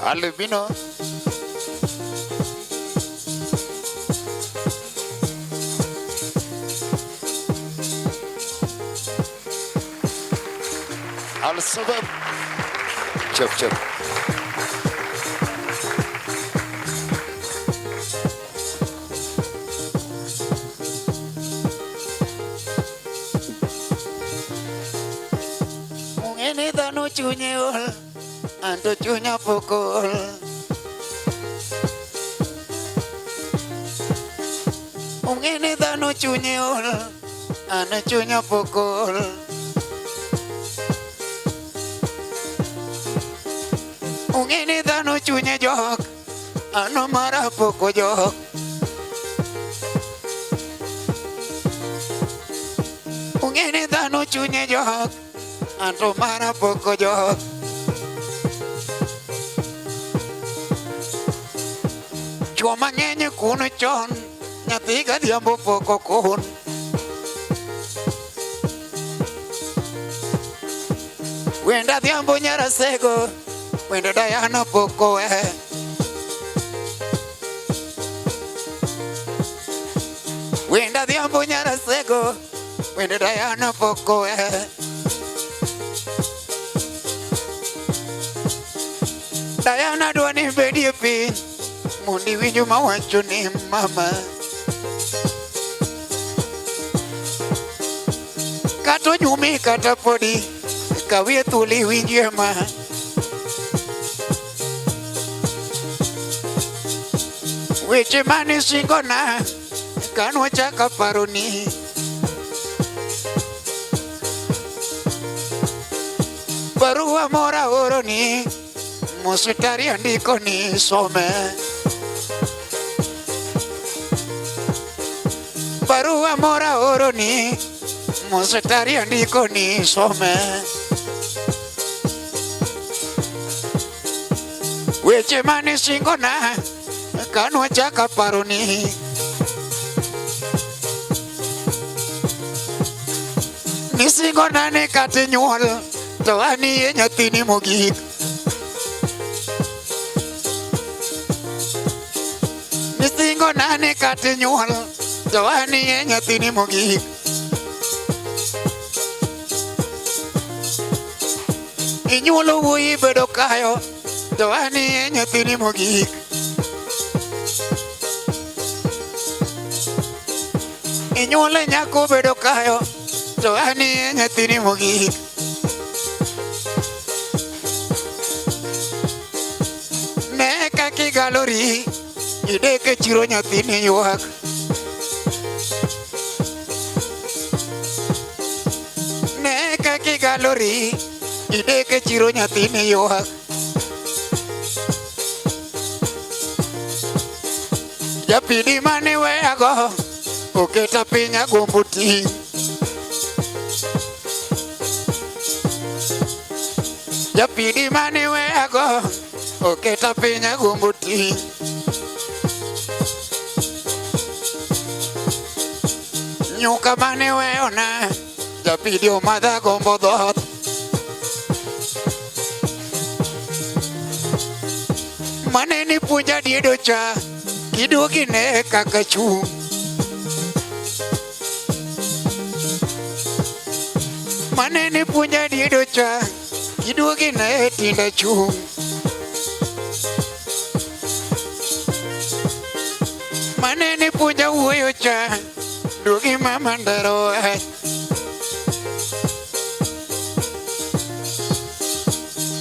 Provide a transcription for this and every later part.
Albino. Al sabab. Chop. Ini tanu cunyul, antu cunya pukul. Ini tanu cunyul, anu cunya pukul. Ini tanu cunya jok, anu marah pukul jok. Ini tanu cunya jok, anu marah pukul jok. Cuma ngenye kuno con, nyatiga dia pukul kun. Wenda dia punya rasego. Wenda dayana poko Wenda dia punya rasego. Wenda dayana poko Dayana dua ni bedi pi. Mundi wiju mawancu ni mama. Kato nyumi kata podi. Kawie tuli wiju ma. Weche mani singona kanwa chaka paroni barua mora oroni musitari andiko ni some barua mora oroni musitari andiko ni some weche mani singona kanwa chaka paroni nisingo nane kate nyuol to ani e nyathini mogik nisingo nane kate nyuol to ani e nyathini mogik inyuolo wuoyi bedo kayo to ani e nyathini mogik Inyole nyako bedo kayo to ani nyathini mogik ne kaki galori ideke chiro nyathini yuak ne kaki galori ideke chiro nyathini yuak japidi mane weago oketa pinya gombuti japidi mane weago oketa pinya gombuti nyuka mane weona japidi omada gombo dhot mane ni puja diedo cha kidugi ne kakachu Mane ni punya diedo cha kidugi na tinda chu Mane ni punya uyo cha dugi mamandaro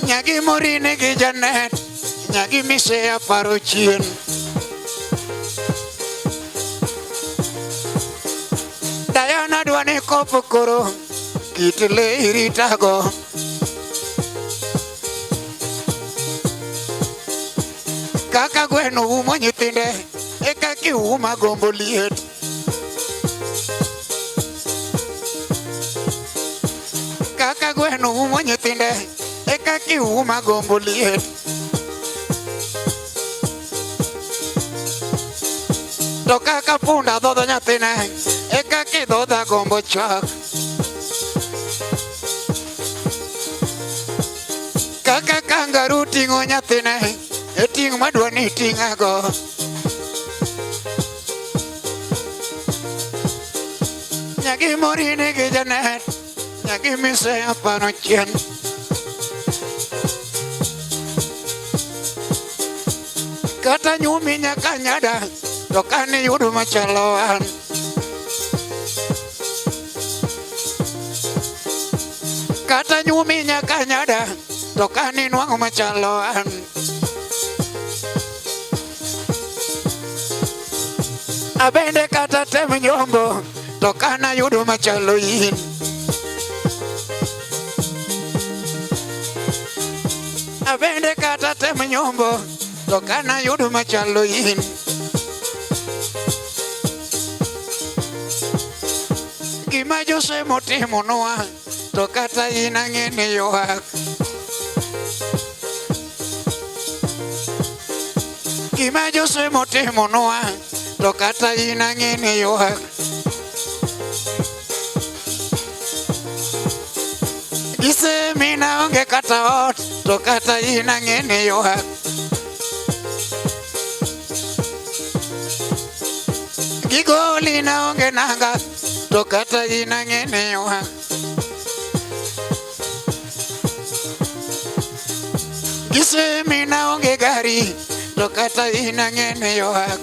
Nyagi morine ki janet nyagi mise aparochin Dayana duane kopukoro Kitile iritago Kaka gweno umo nyitinde Eka ki uma gombo liet Kaka gweno umo nyitinde Eka ki uma gombo liet To kaka punda dodo nyathine Eka ki doda gombo chak Kaka kangaru tingo nyathine Eting madwani tingago. Nyagi morine gi Janet, nyagi mise apano chien. Kata nyumi nyaka nyada, to kani yudu machaloan. Kata nyumi nyaka nyada, to kani nuangu machaloan. Abende kata tem nyombo, to kana yudu machaloin. Abende kata tem nyombo, to kana yudu machaloin. Gima Jose motimo noa, to kata ina ng'ene yoak. Gima Jose motimo noa, to kata ina ng'ene yoak. Gise mina onge kata ot, to kata ina ng'ene yoak. Gigoli na onge nanga, to kata ina ng'ene yoak. Gise mina onge gari, to kata ina ng'ene yoak.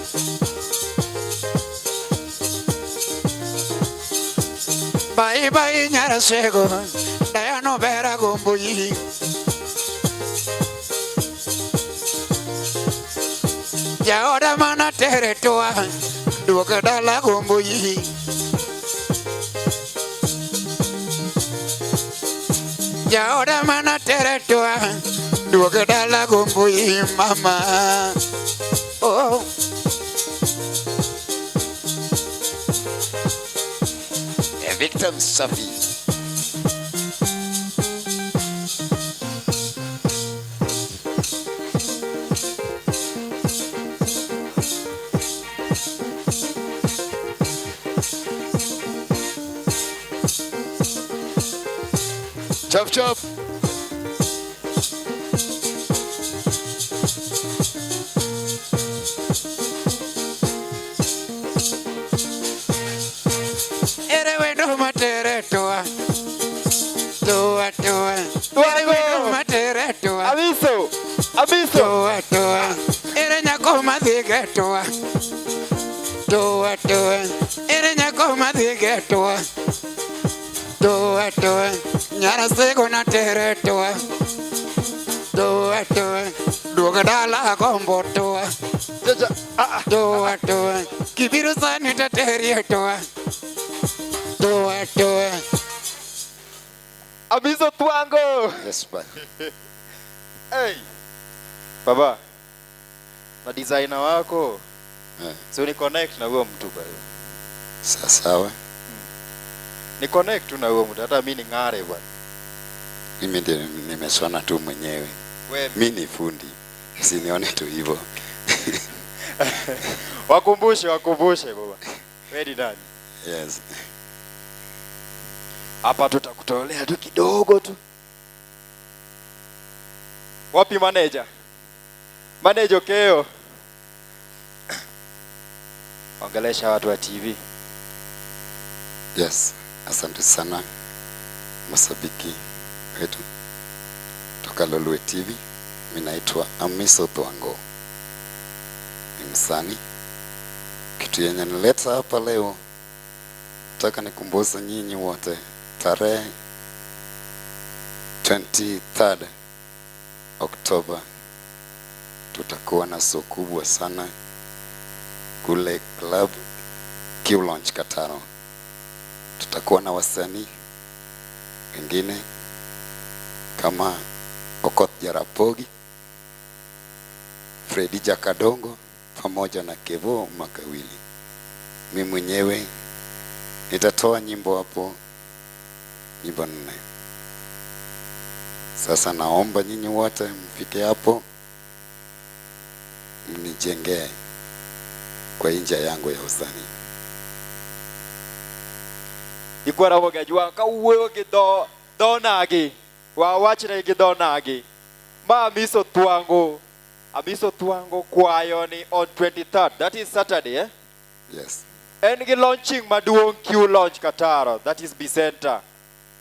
Bye bye nyara sego, dayano bera gombo yi. Jaoda mana tere toa, duoga dala gombo yi. Jaoda mana tere toa, duoga dala gombo yi mama. Oh. Victor Safi. Chop chop. Amiso, Amiso. Ere nyako madhige toa. Ere nyako madhige toa. Nyara sego na tere toa. Duoga dala gombo toa. Kibiru sani ta tere toa. Amiso Thwago. Yes, bye. Hey. Baba. Na designer wako. So ni connect na huyo mtu bwana. Sawa. Ni connect tu na huyo mtu hata mimi ni ngare bwana. Mimi ndiye nimesona tu mwenyewe. Mimi ni fundi. Usinione tu hivyo. Wakumbushe baba. Wewe ni nani? Yes. Hapa tutakutolea tu kidogo tu. Wapi manager? Manager keo. Ongelesha watu wa TV. Yes, asante sana mashabiki wetu toka Lolwe TV. Mimi naitwa Amiso Thwago. Ni msanii. Kitu yenye nileta hapa leo, nataka nikumbushe nyinyi wote tarehe 23rd October tutakuwa na show kubwa sana kule club Q Lounge Kataro. Tutakuwa na wasanii wengine kama Okoth Jarapogi, Freddy Jakadongo pamoja na Kevo Makawili. Mimi mwenyewe nitatoa nyimbo hapo, nyimbo 4. Sasa naomba nyinyi wote mfike hapo mnijengee kwa inja yangu ya usanii. Ikwara wogajwa ka uwe gido donagi wa wachire gido nagi ma Amiso Thwago Amiso Thwago kwayo ni on 23rd. That is Saturday, eh? Yes. Engi launching maduong Q launch Kataro. That is Bicenta.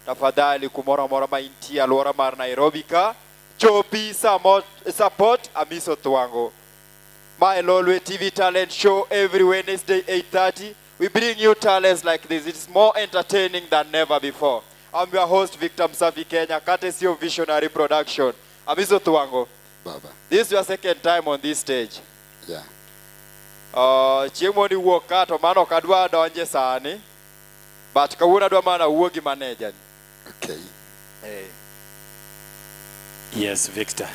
Tafadhali kumora mora mainti alwara mar Nairobi ka. Chopi support Amiso Thwago. My Lolwe TV talent show every Wednesday 8:30. We bring you talents like this. It's more entertaining than never before. I'm your host, Victor Msafi Kenya, courtesy of Visionary Production. Amiso Thwago. Baba. This is your second time on this stage. Yeah. Chiemo ni wuok ka to mano kadwa donje sani. But kawuono adwa mana wuo gi manager. Okay. Hey. Yes, Victor.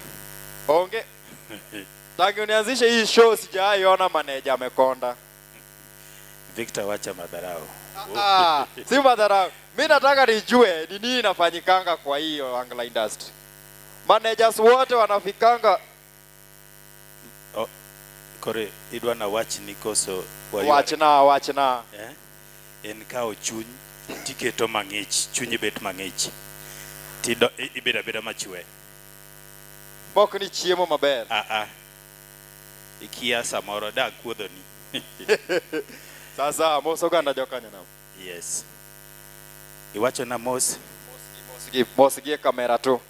Onge. Tangu nianzishe hii show sijaiona manager amekonda. Victor, wacha madharau. Si madharau. Mimi nataka nijue ni nini inafanyikanga kwa hiyo Angla industry. Managers wote wanafikanga kore idwa na watch ni koso watch na en kao chuny tiketo mang'ich, chunyi bet mang'ich. Tido ibeda machwe. Mok ni chiemo maber. Ikia samoro da kuodho ni. Sasa moso ganda jokanya na. Yes. Iwacho na mos gi kamera tu.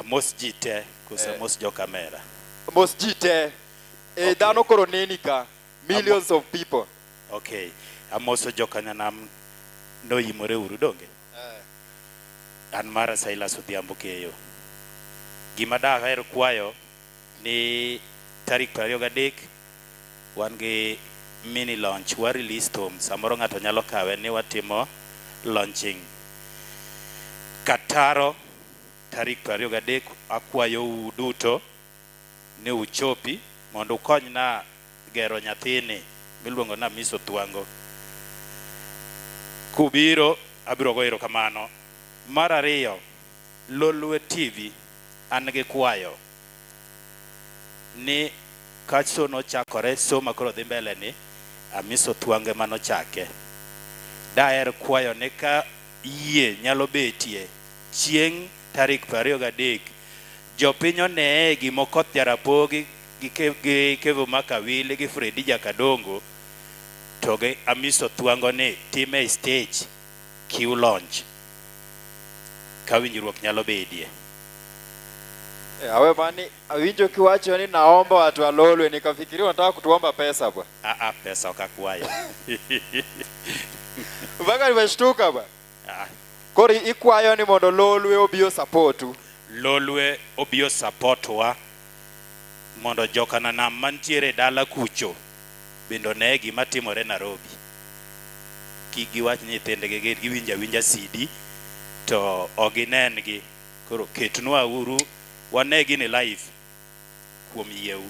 Mos jite kosa mos jo kamera. Mos jite. Dano koro neni ka millions of people. Okay. Amoso jokanya nam no yimore uru donge. An mara Silas Odhiambo keyo. Gima da hero kwayo ni tarik 23 wan gi mini launch wa release tom samoro ngato nyalo kawe ni watimo launching Kataro tarik 23 akwayo duto ne uchopi mondo ukony na gero nyathini miluongo na Amiso Thwago. Kubiro abiro goero kamano. Mar ariyo, Lolwe TV an gi kwayo ni kacho no chakore soma koro dhi mbele ni Amiso Thwago mano chake. Daer kwayo ne ka yie nyalo betie chieng tarik 23 jopinyo ne gimokoth jarapogi gi Kevo Makawili gi Fredi Jakadongo to gi Amiso Thwago ni time stage Q launch kawinjruok nyalo bedie. Awe mani awinjo kiwacho ni naomba watu wa Lolwe nikafikiri wanataka kutuomba pesa bwa. Pesa ukakwayo. Baka nimeshtuka bwa. Kori ikwayo ni mondo Lolwe obio supportu. Lolwe obio support wa mondo jokana nam mantiere dala kucho bendo ne gima timore Nairobi. Giwach nyithindegi giwinja CD to oginengi koro ketnwa uru wanegi ni live kuom yeu.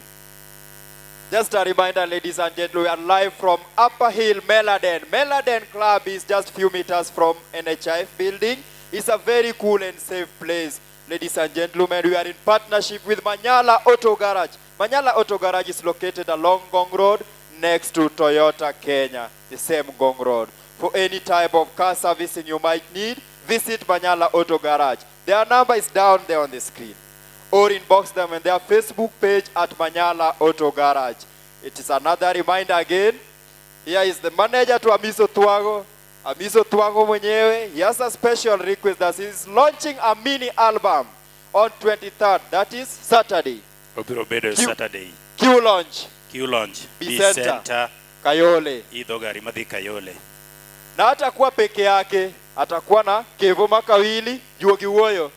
Just a reminder, ladies and gentlemen, we are live from Upper Hill, Meladen. Meladen Club is just few meters from NHIF building. It's a very cool and safe place. Ladies and gentlemen, we are in partnership with Manyala Auto Garage. Manyala Auto Garage is located along Gong Road next to Toyota Kenya, the same Gong Road. For any type of car servicing you might need, visit Manyala Auto Garage. Their number is down there on the screen. Or inbox them on their Facebook page at Manyala Auto Garage. It is another reminder again. Here is the manager to Amiso Thwago. Amiso Thwago mwenyewe. He has a special request that he is launching a mini album on 23rd. That is Saturday. Saturday. Q launch. Bicenta. Kayole. Idho gari madhi Kayole. Na atakuwa peke yake. Atakuwa na Kevo Makawili. Juogi Uwoyo.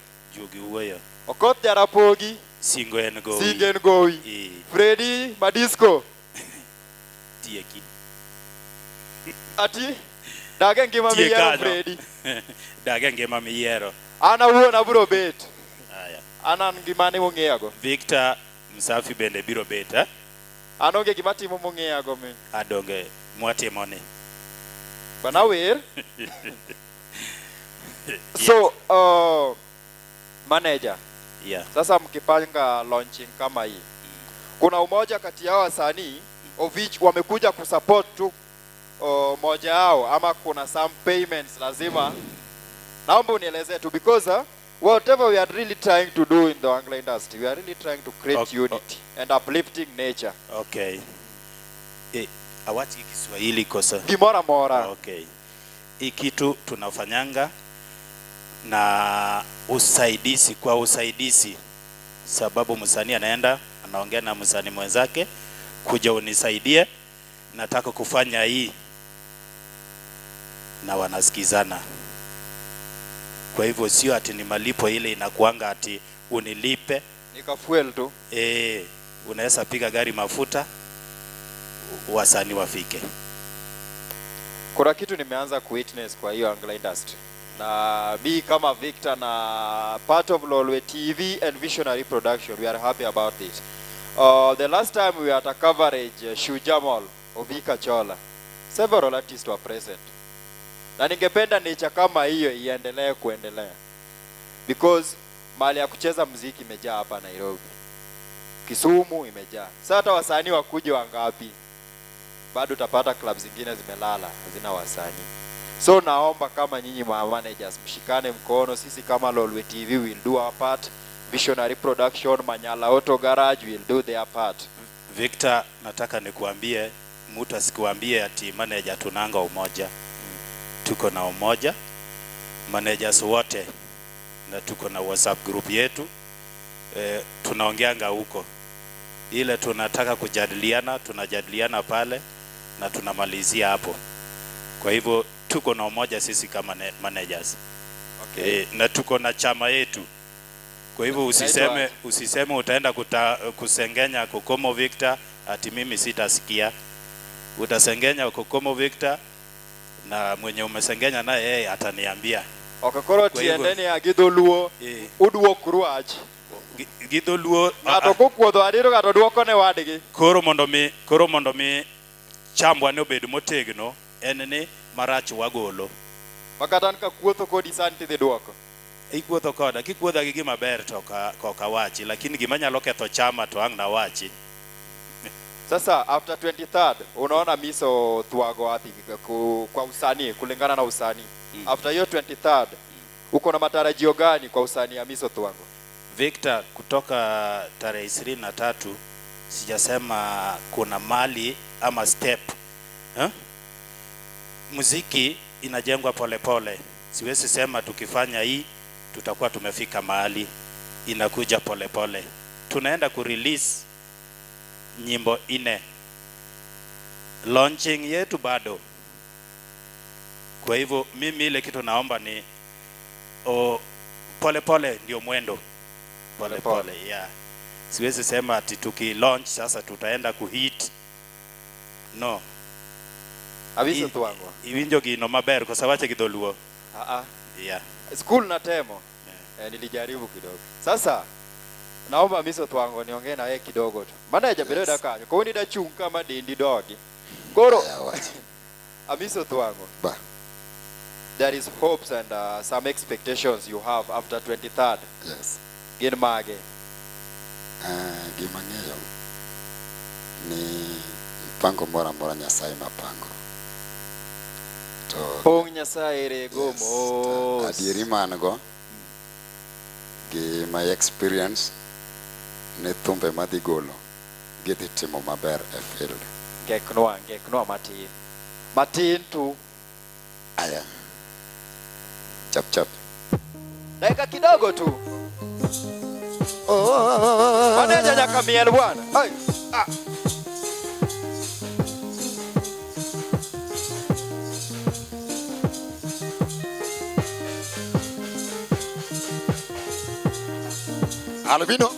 Okoth Jarapogi. Singen Gowi. Fredi Madisco. Tieki. Ati dage ngima miyero Fredi. Dage ngima miyero. Ana uona biro bet. Ana ngimane mong'eyago. Victor Msafi bende biro bet, ha? Anonge gima timo mong'eyago men. Adonge mwatimone. Bana wer. So, manager. Yeah. Sasa mkipanga launching kama hii. Kuna umoja kati yao wasanii of which wamekuja kusupport tu moja yao ama kuna some payments lazima. Naomba unielezee tu because whatever we are really trying to do in the Anglo industry, we are really trying to create unity and uplifting nature. Okay. Awachi Kiswahili kosa. Gimora mora. Okay. Ikitu tunafanyanga na usaidizi kwa usaidizi, sababu msanii anaenda anaongea na msanii mwenzake, kuja unisaidie, nataka kufanya hii, na wanasikizana. Kwa hivyo sio ati ni malipo ile inakuanga ati unilipe nika fuel tu. Unaweza piga gari mafuta wasanii wafike. Kuna kitu nimeanza kuwitness kwa hiyo Anglo industry. Na be kama Victor na part of Lolwe TV and Visionary Production, we are happy about this. The last time we had a coverage, Shujamal Ovika Chola, several artists were present. Na ningependa nature kama hiyo iendelee kuendelea, because mali ya kucheza muziki imejaa hapa Nairobi, Kisumu imejaa. Sasa hata wasanii wakuje wangapi, bado utapata club zingine zimelala hazina wasanii. So naomba kama nyinyi managers mshikane mkono, sisi kama Lolwe TV will do our part, Visionary Production, Manyala Auto Garage will do their part. Victor, nataka nikuambie, mtu asikuambie ati manager tunanga umoja. Tuko na umoja, managers wote, na tuko na WhatsApp group yetu. Tunaongeanga huko. Ile tunataka kujadiliana, tunajadiliana pale na tunamalizia hapo. Kwa hivyo tuko na umoja sisi kama managers. Okay. Na tuko na chama yetu. Kwa hivyo usiseme utaenda kusengenya Kokomo Victor ati mimi sitasikia. Utasengenya Kokomo Victor na mwenye umesengenya naye yeye ataniambia. Okakoro tiendeni ya Gidoluo udwo kuruaj. Gidoluo atoko kuodho adiro gato duoko ne wadgi. Koro mondo mi chambwa ne obed motegno en ni marach wagolo. Makatan ka kuotho kodi santi dhi duoko. Ikuotho koda, kikuodha gi gima ber to ka wachi, lakini gima nyalo ketho chama to ang na wachi. Sasa after 23rd unaona Amiso Thwago ati kwa usanii, kulingana na usanii. After hiyo 23rd uko na matarajio gani kwa usanii Amiso Thwago? Victor, kutoka tarehe 23 sijasema kuna mali ama step. Muziki inajengwa polepole. Siwezi sema tukifanya hii tutakuwa tumefika mahali. Inakuja polepole. Tunaenda kurelease nyimbo 4. Launching yetu bado. Kwa hivyo mimi ile kitu naomba ni polepole ndio mwendo. Polepole, yeah. Siwezi sema ati tuki-launch sasa tutaenda kuhit. No. Amiso Thwago. Iwinjo gino maber kwa sababu Kidholuo. Yeah. School na temo. Nilijaribu kidogo. Sasa naomba Amiso Thwago niongee na yeye kidogo tu. Manager bila kanyo. Kwa nini dachung kama dindi dogi? Goro. Amiso Thwago. Ba. There is hopes and some expectations you have after 23rd. Yes. Gin mage. Gimang'eyo ni mpango mora Nyasaye mapango. To Pong Nyasaye rego mos. Adieri mango gi my experience ne thumbe madhi golo gidhi timo maber e field. Geknwa matin tu. Aya. Chap. Dakika kidogo tu. Manager nyaka miel bwana. Albino.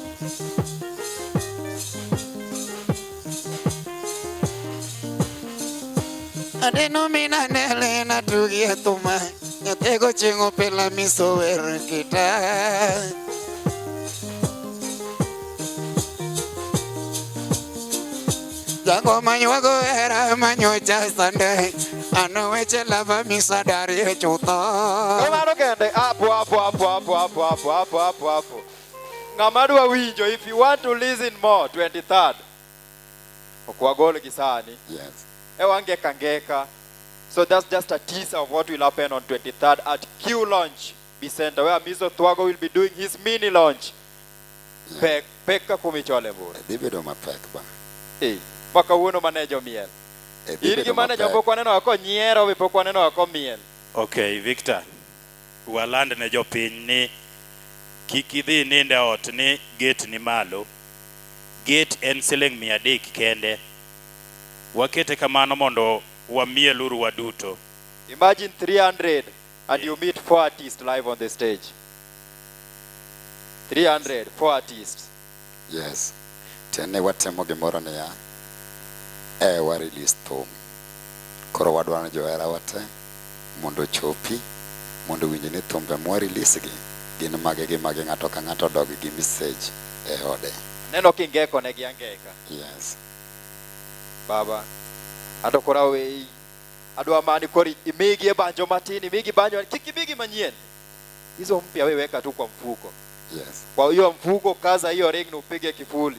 Adeno mina nele na tugia tuma Nyatego chingo pela miso wer kita Jango manywago era manyocha sande Ano weche lava misadari chuta Kamano kende apo. Ngamadwa winjo, if you want to listen more 23rd. Okwagolo gisani. Yes. Ewangeka. So that's just a teaser of what will happen on 23rd at Q Launch be center where Amiso Thwago will be doing his mini launch. Peka kumichole bure. Dibedo mapek ba. Paka uno manager miel. Irigi manager poko neno ako nyiero we poko neno ako miel. Okay, Victor. Waland ne jopiny ni kikidhi ninde ot ni gate ni malo. Gate en siling 300 kende. Wakete kamano mondo wamiel uru waduto. Imagine 300 and you meet 4 artists live on the stage. 300, 4 artists. Yes. Tene watemo gimoro ne ya. Wa release thum. Koro wadwana johera wate mondo chopi mondo winji ni thumbe mwa release gi gin mage ng'ato ka ng'ato dog gi message ode. Neno kingeko ne giangeka. Yes. Baba. Ado kora we adwa mani kori imigi e banjo matini imigi banjo kikibigi manyien. Hizo mpya wewe weka tu kwa mfuko. Yes. Kwa hiyo mfuko kaza hiyo ring na upige kifuli.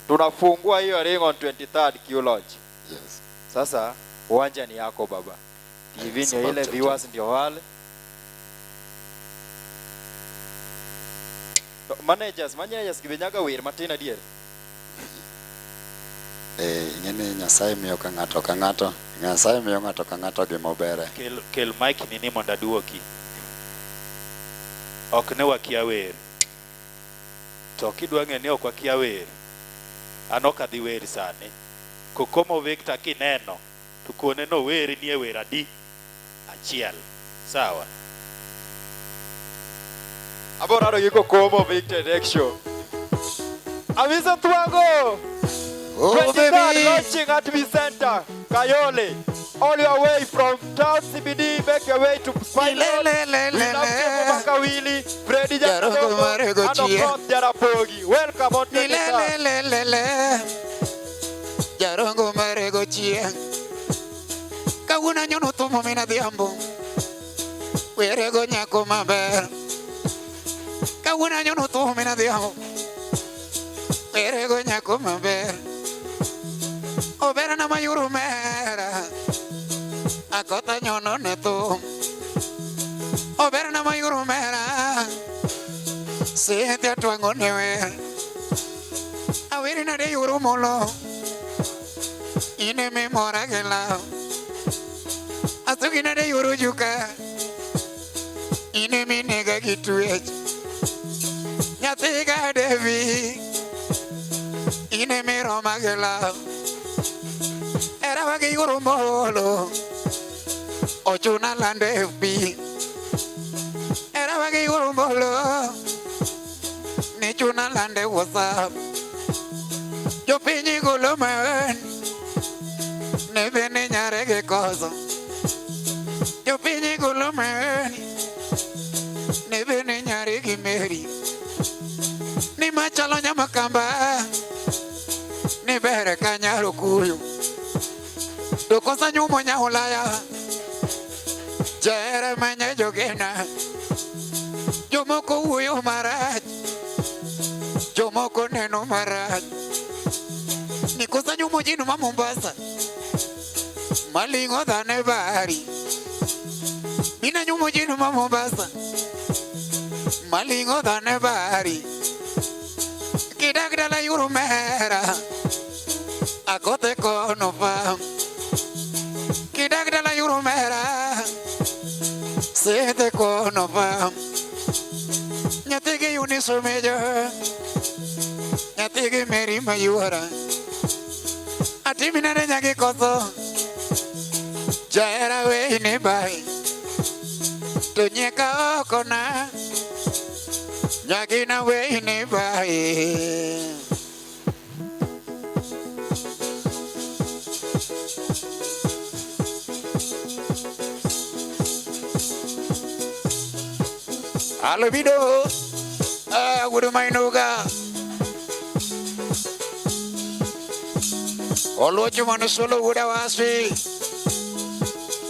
Tunafungua hiyo ring on 23rd Q launch. Yes. Sasa uwanja ni yako baba. TV ni ile viewers ndio wale. Managers kibenyaga wir matina dier. Ngene Nyasaye miyo ka ng'ato. Nyasaye miyo ng'ato ka ng'ato gimobere. Kel mic nini mondo aduoki. Ok ne wakia wer. To kidwa ng'e ni ok wakia wer. An ok adhi wer sani. Kokomo Victor kineno to kone no wer ni e wer adi achiel. Sawa. Aboraro yuko komo Victor next show. Amiso Thwago. Oh baby. Launching at the center. Kayole. All your way from town CBD, make your way to Final. Makawili, Freddy Jarogo, and across Jarapogi. Welcome on to the Jarongo marego chia. Kaguna nyono tomo mina diambo. Werego nyako maber. Kaguna nyono tomo mina diambo. Werego nyako maber. Obera na mayuru mera. Akota nyono neto. Obera na mayuru mera. Sente Thwago newe. Awiri na de yuru molo. Ine me mora gela. Asugina de yuru juka. Ine me nega gituech. Nyatiga devi. Ine me roma gela. Era wagi yuru molo. Ochuna lande FB. Era wagi yuru molo. Nichuna lande WhatsApp. Yo pinyi gulo man. Nebene nyare ke koso. Yo pinyi gulo man. Nebene nyare ki meri. Ni machalo nyamakamba. Ni bere kanyaro kuyo. Dokosa nyumo nyahulaya. Jere manya jogena. Jomoko uyo maraj. Jomoko neno maraj. Nikosa nyumo jinu Mombasa. Malingo dhane bari. Mina nyumo jinu Mombasa. Malingo dhane bari. Kidagdala yuru mera. Akote kono fam. Kidagdala yuru mera. Sete kono fam. Nyatege uniso mejo. Nyatege meri mayura. Atimina de nyagi koso. Jaera we ne bai. Tunyeka okona. Nyagi na we ne bai. Alabido. Wudu mainuga. Olocho mano solo guda wasi.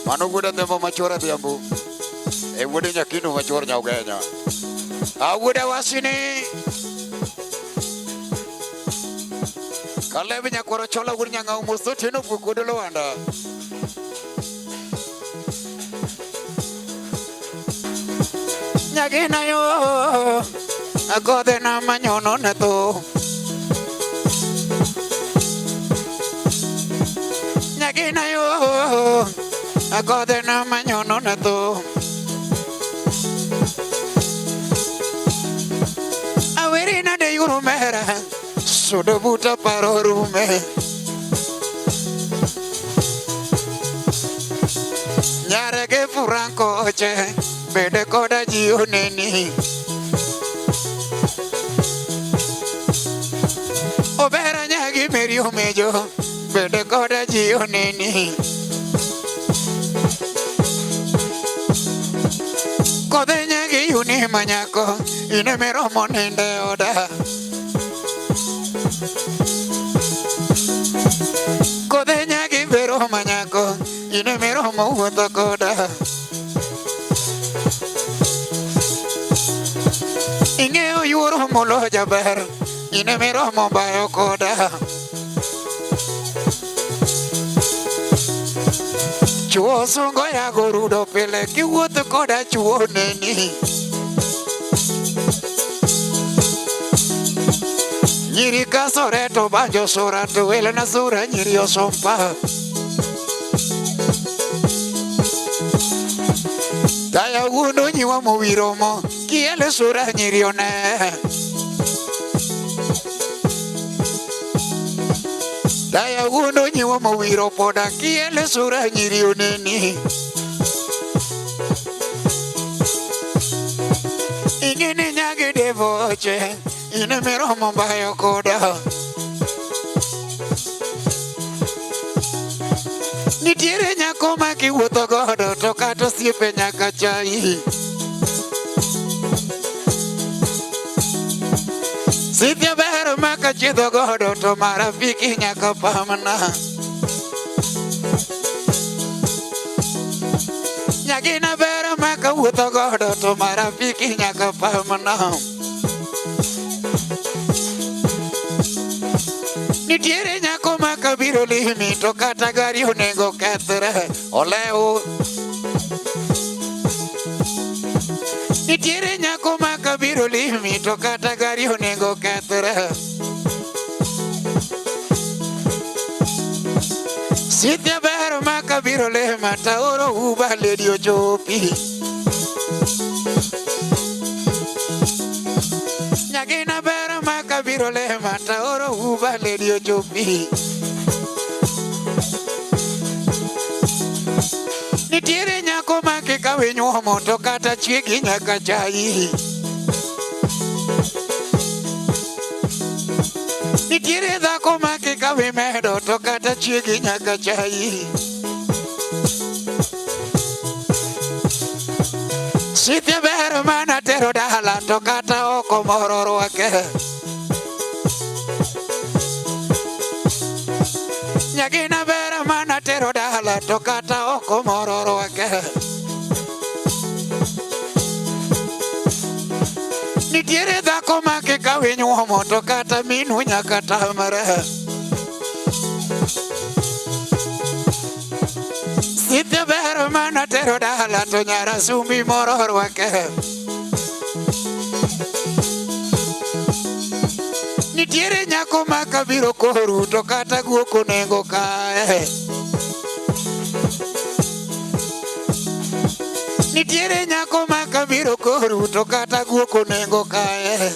Mano guda tempo machora tiambu. Wudu nyakinu machora nyaugenya. Guda wasi ni. Kale binya koro chola guda nyanga umuso tino kukudulo wanda. Nyagina yo Agode na manyono na to Nyagina yo Agode na manyono na to Awerina de yurumera Sudo buta parorume Nyarege furanko oche Bede koda jiyo neni Obera nyagi merio mejo Bede koda jiyo neni Kode nyagi yuni manyako Ine mero monende oda Kode nyagi vero manyako Ine mero mowuotho koda Ingeo yuro molo jaber Ine mero mobayo koda Chuo sungo ya gorudo pele Kiwuotho koda chuo neni Nyiri kasore to banjo sura to wele na sura nyiri osompa Daya wuno nyiwa mowiromo Kiele sura nyiri one Daya wuno nyiwa mowiro poda Kiele sura nyiri oneni Ingini nyagi devoche Ine mero mombayo koda Nitiere nyako maki wuotho godo To kato siepe nyaka chai Sithia bero maka chidho godo To marafiki nyaka pamna Nyagina bero maka wuotho godo To marafiki nyaka pamna Nitiere nyako maka biro limi To kata gari onego kethre Oleo Nitiere nyako maka biro limi To kata gari onego kethre Sithia bero maka biro lema Ta oro uba ledi ochopi Nyagina bero maka biro lema Ta oro uba ledi ochopi Nitiere nyako maki kawe nyuomo To kata chiegi nyaka chai Nitiere dhako maki kawe medo To kata chiegi nyaka chai Sithia bero mana tero dala To kata oko moro rwake Nyagina bero mana tero dala To kata oko moro rwake Nitiere dhako maki kawe nyuomo To kata minu nyaka tamre Sithia bero mana tero dala To nyara sumbi moro rwake Nitiere nyako maka biro koru To kata guok onego kae Nitiere nyako maka biro koru To kata guok onego kae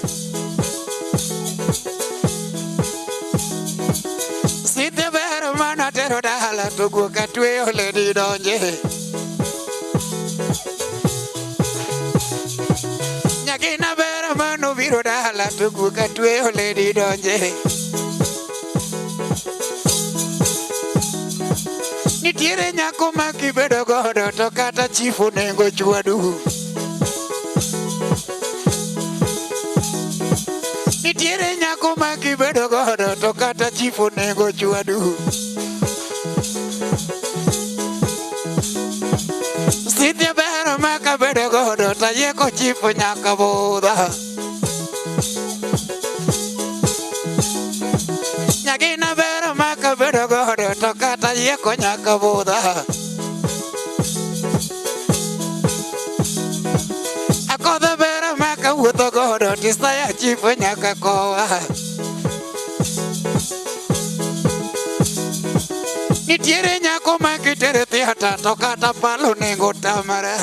Sithia bero mana tero dala To guok atweyo ledi donje Nyagina bero mano biro dala To guok atweyo ledi donje Nitiere nyako maki bedo godo To kata chief onego chwadu Nitiere nyako maki bedo godo To kata chief onego chwadu Sithia bero maka bedo godo To yeko chief nyaka bodha Nyagina bero maka bedo godo To kata yeko nyaka bodha Akodha bero wuotho godo tisaya chipo nyaka kowa. Nitiere nyako ma kitere theater to kata palo nengo tamara.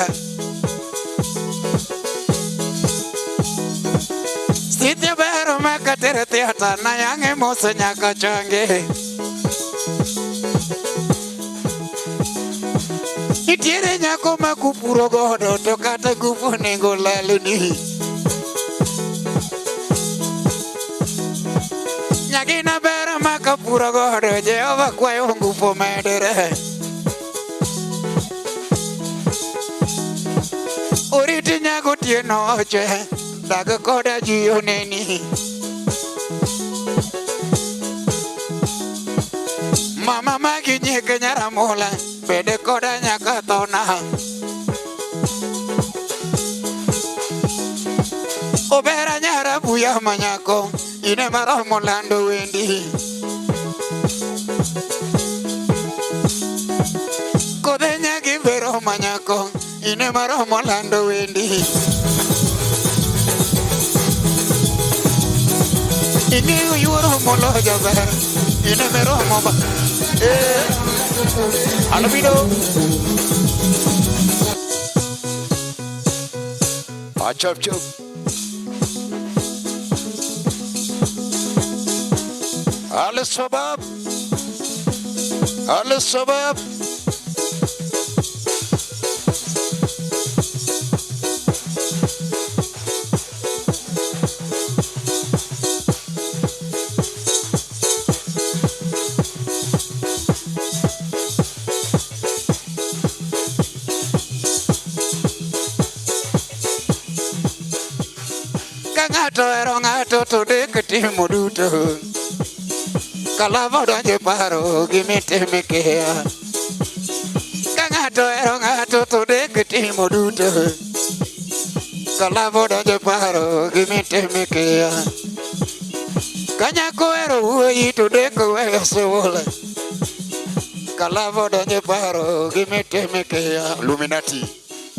Sithia bero ma katere theater na yange mose nyaka change. Nitiere nyako ma kupuro godo to kata gupo nengo lalni. Nyagina bero ma kapuro godo Jehova kwayo ngupo medere. Oriti nyago tieno oche daga koda jiyo neni. Mama magi nyeke nyaramola bede koda nyaka tona. Obera nyara buya manyako ine maromo lando wendi. Kode nyagi vero manyako ine maromo lando wendi. Ini uyuro molo jabar ine meromo ba. Albido. Chop chop. Al sabab. Al sabab. Kangato erongato to deketimu duto. Kalavo donje paro gimite mekea. Kangato erongato to deketimu duto. Kalavo donje paro gimite mekea. Kanyako ero uwe to deko weyo sola. Kalavo donje paro gimite mekea. Illuminati.